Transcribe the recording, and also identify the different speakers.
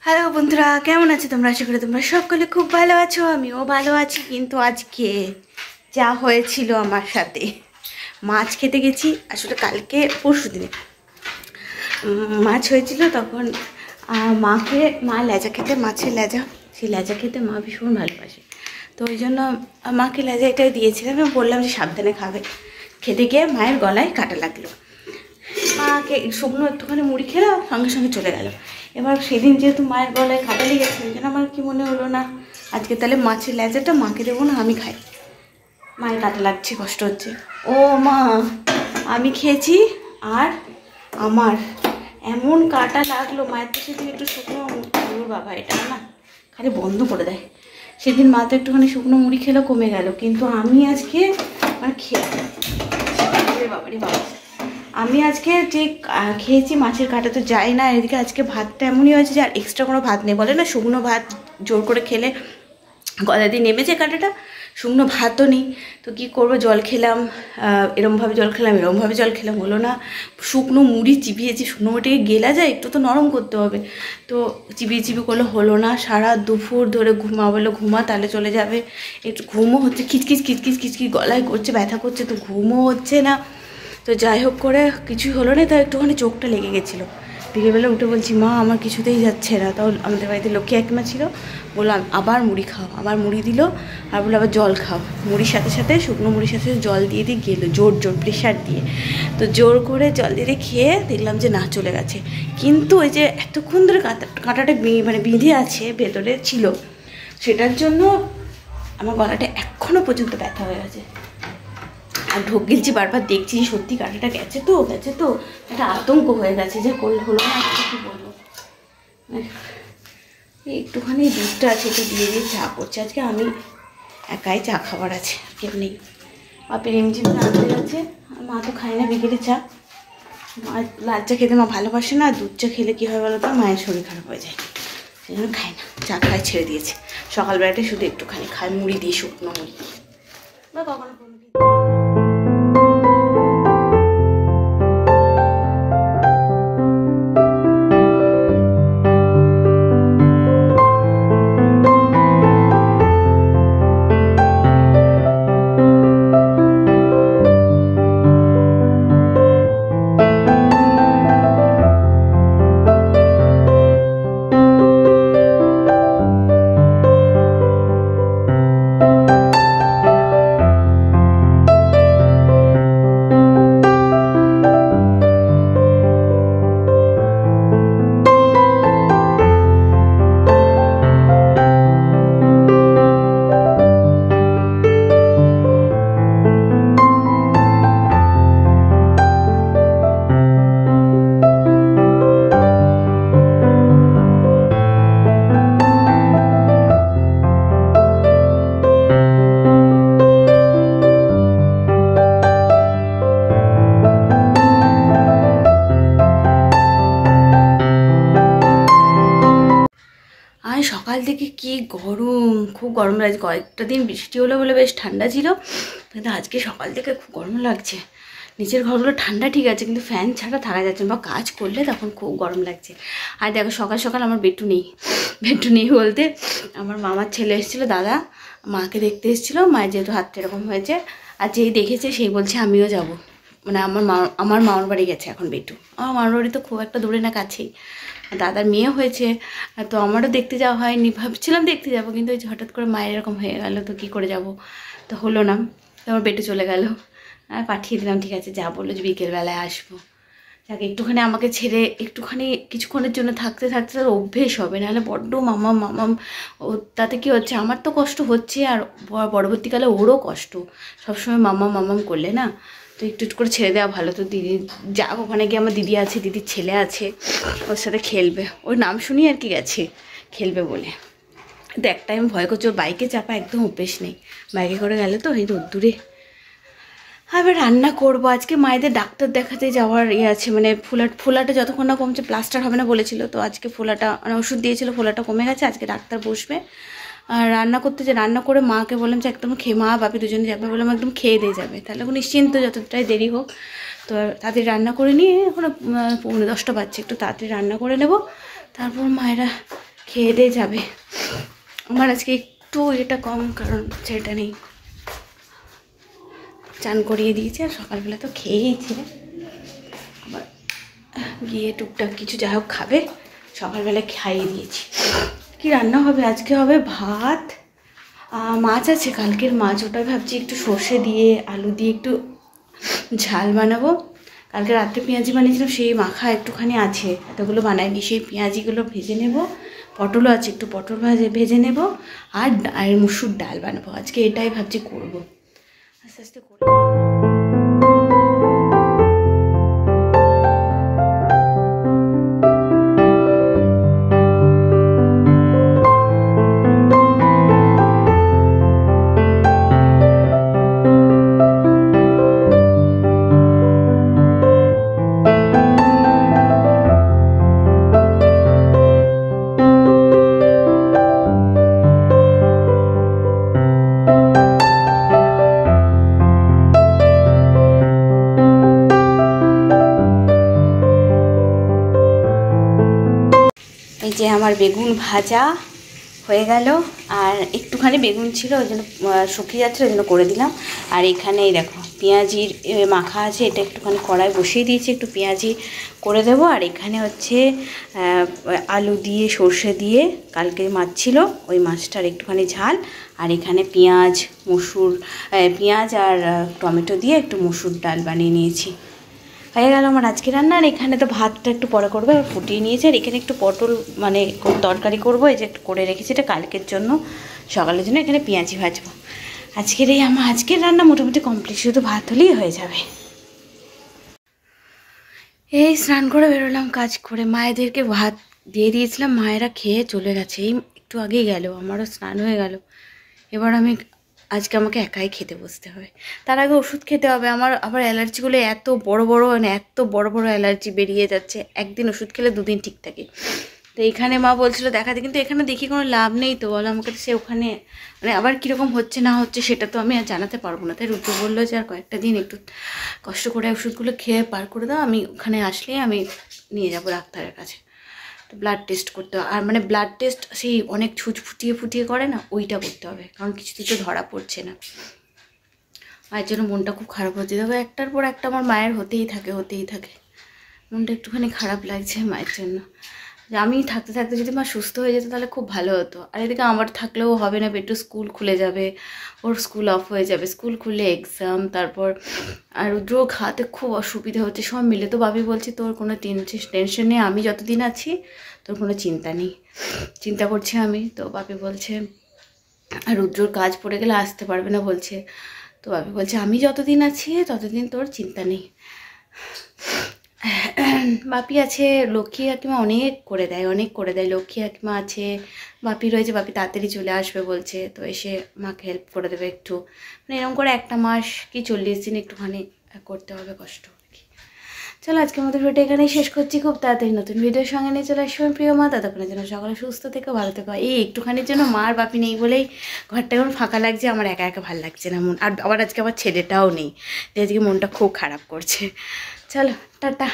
Speaker 1: Hello বন্ধুরা, কেমন আছো তোমরা? আশা করি তোমরা সকলে খুব ভালো আছো। আমিও ভালো আছি। কিন্তু আজকে যা হয়েছিল আমার সাথে, মাছ খেতে গেছি। আসলে কালকে পরশু দিনে মাছ হয়েছিল, তখন মা লেজা খেতে, মাছের লেজা, সেই লেজা খেতে মা ভীষণ ভালোবাসে। তো ওই জন্য মাকে লেজা এটাই দিয়েছিলাম। আমি বললাম যে সাবধানে খাবে। খেতে গিয়ে মায়ের গলায় কাটা লাগলো। মাকে শুকনো একটুখানি মুড়ি খেলাম, সঙ্গে সঙ্গে চলে গেল। এবার সেদিন যেহেতু মায়ের গলায় কাটা লেগেছে, ওই জন্য আমার কি মনে হলো না আজকে তাহলে মাছের লেজাটা মাকে দেবো না, আমি খাই। মায়ের কাটা লাগছে, কষ্ট হচ্ছে। ও মা, আমি খেয়েছি আর আমার এমন কাটা লাগলো। মায়ের তো সেদিন একটু শুকনো বাবা, এটা না খালি বন্ধ করে দেয়। সেদিন মা তো একটুখানি শুকনো মুড়ি খেলেও কমে গেল, কিন্তু আমি আজকে মানে বাবারে বাবা, আমি আজকে যে খেয়েছি মাছের কাটা তো যাই না। এদিকে আজকে ভাতটা এমনই হয়েছে যে আর এক্সট্রা কোনো ভাত নেই। বলে না শুকনো ভাত জোর করে খেলে গলা দিয়ে নেমেছে কাটাটা, শুকনো ভাতও নেই। তো কী করবো, জল খেলাম, এরমভাবে জল খেলাম, এরমভাবে জল খেলাম, হলো না। শুকনো মুড়ি চিবিয়েছি, শুকনো মুড়িটাকে গেলা যায়, একটু তো নরম করতে হবে। তো চিবিয়ে করলে হলো না। সারা দুপুর ধরে বললো ঘুমা, তাহলে চলে যাবে। একটু ঘুমও হচ্ছে, খিচখিচ খিচখিচ খিচখিচ গলায় করছে, ব্যথা করছে, তো ঘুমও হচ্ছে না। তো যাই হোক করে কিছুই হলো না। তো একটুখানি চোখটা লেগে গেছিলো। বিকেলবেলা উঠে বলছি মা আমার কিছুতেই যাচ্ছে না। তাও আমাদের বাড়িতে লক্ষ্মী একমা ছিল, বললাম আবার মুড়ি খাও, আবার মুড়ি দিল, আর বললো আবার জল খাও। মুড়ির সাথে সাথে শুকনো মুড়ির সাথে জল দিয়ে গেলো, জোর প্রেশার দিয়ে। তো জোর করে জল দিয়ে খেয়ে দেখলাম যে না, চলে গেছে। কিন্তু ওই যে এতক্ষণ ধরে কাঁটাটা মানে বিঁধে আছে ভেতরে ছিল, সেটার জন্য আমার গলাটা এখনও পর্যন্ত ব্যথা হয়ে গেছে। আর ঢোক গিলছি, বারবার দেখছি সত্যি কাঁটাটা গেছে তো একটা আতঙ্ক হয়ে গেছে যে করলে হলো না। কী বলবো, একটুখানি দুধটা আছে, একটু দিয়ে চা করছে। আজকে আমি একাই চা খাবার আছে, কেউ নেই। বাপের এমজি আনতে গেছে, আর মা তো খায় না বিকেলে চা। মা লাল চা খেতে মা ভালোবাসে না। দুধ চা খেলে কী হয় বলো তো, মায়ের শরীর খারাপ হয়ে যায়, সেই জন্য খায় না। চা খায় ছেড়ে দিয়েছে। সকালবেলাটাই শুধু একটুখানি খায় মুড়ি দিয়ে, শুকনো মুড়ি বা কখনো কোনো। সকাল থেকে কি গরম, খুব গরম লাগছে। কয়েকটা দিন বৃষ্টি হলো বলে বেশ ঠান্ডা ছিল, কিন্তু আজকে সকাল থেকে খুব গরম লাগছে। নিচের ঘরগুলো ঠান্ডা ঠিক আছে, কিন্তু ফ্যান ছাড়া থাকা যাচ্ছে না, বা কাজ করলে তখন খুব গরম লাগছে। আর দেখো সকাল সকাল আমার বেটু নেই বলতে আমার মামার ছেলে এসেছিলো, দাদা মাকে দেখতে এসেছিলো। মায়ের যেহেতু হাতটা এরকম হয়েছে, আর যেই দেখেছে সেই বলছে আমিও যাব। মানে আমার মামার বাড়ি গেছে এখন বেটু। আমার মামার বাড়ি তো খুব একটা দূরে না, কাছেই। দাদার মেয়ে হয়েছে, তো আমারও দেখতে যাওয়া হয়নি। ভাবছিলাম দেখতে যাবো, কিন্তু ওই হঠাৎ করে মায়ের এরকম হয়ে গেল, তো কী করে যাব, তো হলো না। তো আমার বেটে চলে গেল, আর পাঠিয়ে দিলাম, ঠিক আছে যা বললো যে বিকেলবেলায় আসবো। যাকে একটুখানি আমাকে ছেড়ে একটুখানি কিছুক্ষণের জন্য থাকতে তার অভ্যেস হবে, নাহলে বড্ড মামাম। ও তাতে কী হচ্ছে, আমার তো কষ্ট হচ্ছে, আর পরবর্তীকালে ওরও কষ্ট। সবসময় মামাম করলে না, তো একটু একটু করে ছেড়ে দেওয়া ভালো। তো দিদি যাক, ওখানে গিয়ে আমার দিদি আছে, দিদির ছেলে আছে, ওর সাথে খেলবে। ওর নাম শুনি আর কি গেছে খেলবে বলে। কিন্তু একটা আমি ভয় করছি, ওর বাইকে চাপা একদম অভ্যেস নেই। বাইকে করে গেলে তো এই রোদ্দুরে। এবার রান্না করবো আজকে। মায়েদের ডাক্তার দেখাতে যাওয়ার আছে, মানে ফোলাটা যতক্ষণ না কমছে প্লাস্টার হবে না বলেছিল। তো আজকে ফোলাটা মানে ওষুধ দিয়েছিল, ফোলাটা কমে গেছে, আজকে ডাক্তার বসবে। আর রান্না করতে যে রান্না করে মাকে বললাম যে একদম মা বাপি দুজনে যাবে, বললাম একদম খেয়ে দিয়ে যাবে, তাহলে নিশ্চিন্ত যতটাই দেরি হোক। তো তাড়াতাড়ি রান্না করে নিয়ে এখন 9:10 বাজছে, একটু তাড়াতাড়ি রান্না করে নেব। তারপর মায়েরা খেয়ে দিয়ে যাবে। আমার আজকে একটু এটা কম, কারণ সেটা নেই, চান করিয়ে দিয়েছে আর সকালবেলা তো খেয়েইছে, আবার গিয়ে টুকটাক কিছু যাই হোক খাবে, সকালবেলা খাইয়ে দিয়েছি। কি রান্না হবে আজকে? হবে ভাত, মাছ আছে কালকের মাছ, ওটা ভাবছি একটু সর্ষে দিয়ে আলু দিয়ে একটু ঝাল বানাবো। কালকে রাত্রে পেঁয়াজি বানিয়েছিলাম, সেই মাখা একটুখানি আছে, এতগুলো বানাইনি, সেই পেঁয়াজিগুলো ভেজে নেব। পটলও আছে, একটু পটল ভেজে নেব, আর মুসুর ডাল বানাবো আজকে, এটাই ভাবছি করবো, আস্তে আস্তে করবো। এই যে আমার বেগুন ভাজা হয়ে গেল, আর একটুখানি বেগুন ছিল ওই জন্য শুকিয়ে যাচ্ছে, ওই জন্য করে দিলাম। আর এখানে দেখো পেঁয়াজির মাখা আছে, এটা একটুখানি কড়াই বসিয়ে দিয়েছি, একটু পেঁয়াজি করে দেবো। আর এখানে হচ্ছে আলু দিয়ে সর্ষে দিয়ে কালকে মাছ ছিল, ওই মাছটার একটুখানি ঝাল। আর এখানে পেঁয়াজ আর টমেটো দিয়ে একটু মসুর ডাল বানিয়ে নিয়েছি। হয়ে গেল আমার আজকে রান্না। আর এখানে তো ভাতটা একটু পরে করবো, ফুটিয়ে নিয়েছি। আর এখানে একটু পটল মানে তরকারি করবো, এই যে একটু করে রেখেছি, এটা কালকের জন্য, সকালের জন্য। এখানে পেঁয়াজি ভাজবো। আমার আজকের রান্না মোটামুটি কমপ্লিট, শুধু ভাত হলেই হয়ে যাবে। এই স্নান করে বেরোলাম কাজ করে, মায়েদেরকে ভাত দিয়ে দিয়েছিলাম, মায়েরা খেয়ে চলে গেছে, এই একটু আগেই গেল, আমারও স্নান হয়ে গেল। এবার আজকে আমাকে একাই খেতে বসতে হবে, তার আগে ওষুধ খেতে হবে। আমার আবার অ্যালার্জিগুলো এত বড় বড়, মানে এত বড় বড় অ্যালার্জি বেরিয়ে যাচ্ছে, একদিন ওষুধ খেলে দুদিন ঠিক থাকে। তো এখানে মা বলছিল দেখাতে, কিন্তু এখানে দেখি কোনো লাভ নেই। তো বলো আমাকে, সে ওখানে মানে আবার কীরকম হচ্ছে না হচ্ছে সেটা তো আমি আর জানাতে পারবো না। তাই রুদ্র বললো যে আর কয়েকটা দিন একটু কষ্ট করে ওষুধগুলো খেয়ে পার করে দাও, আমি ওখানে আসলে আমি নিয়ে যাবো ডাক্তারের কাছে। তো ব্লাড টেস্ট করতে হবে, আর মানে ব্লাড টেস্ট সেই অনেক ফুটিয়ে করে না, ওইটা করতে হবে, কারণ কিছুতেই তো ধরা পড়ছে না। মায়ের জন্য মনটা খুব খারাপ হচ্ছে, দেখো একটার পর একটা আমার মায়ের হতেই থাকে। মনটা একটুখানি খারাপ লাগছে মায়ের জন্য, যে আমি থাকতে থাকতে যদি মা সুস্থ হয়ে যেত তাহলে খুব ভালো হতো। আর এদিকে আমার থাকলেও হবে না, একটু স্কুল খুলে যাবে, ওর স্কুল অফ হয়ে যাবে, স্কুল খুলে এক্সাম, তারপর আর রুদ্র খাওয়াতে খুব অসুবিধা হচ্ছে, সব মিলে। তো ভাবি বলছি তোর কোনো টেনশন নেই, আমি যতদিন আছি তোর কোনো চিন্তা নেই, চিন্তা করছি আমি। তো বাপি বলছে, আর রুদ্রর কাজ পড়ে গেলে আসতে পারবে না বলছে। তো বাপি বলছে আমি যতদিন আছি ততদিন তোর চিন্তা নেই। বাপি আছে, লক্ষ্মী কাকিমা অনেক করে দেয়, লক্ষ্মী কাকিমা আছে, বাপি রয়েছে, বাপি তাড়াতাড়ি চলে আসবে বলছে, তো এসে মাকে হেল্প করে দেবে একটু, মানে এরকম করে 1 মাস কি 40 দিন একটুখানি করতে হবে কষ্ট আর কি। চলো আজকের মতো ভিডিও এখানেই শেষ করছি, খুব তাড়াতাড়ি নতুন ভিডিওর সঙ্গে নিয়ে চলে আসবেন প্রিয় মা। ততক্ষণের জন্য সকালে সুস্থ থেকো, ভালো থেকো। এই একটুখানির জন্য মার বাপি নেই বলেই ঘরটা এখন ফাঁকা লাগছে, আমার একা একা ভালো লাগছে না মন। আর আবার আজকে আমার ছেলেটাও নেই, আজকে মনটা খুব খারাপ করছে। চলো টাটা।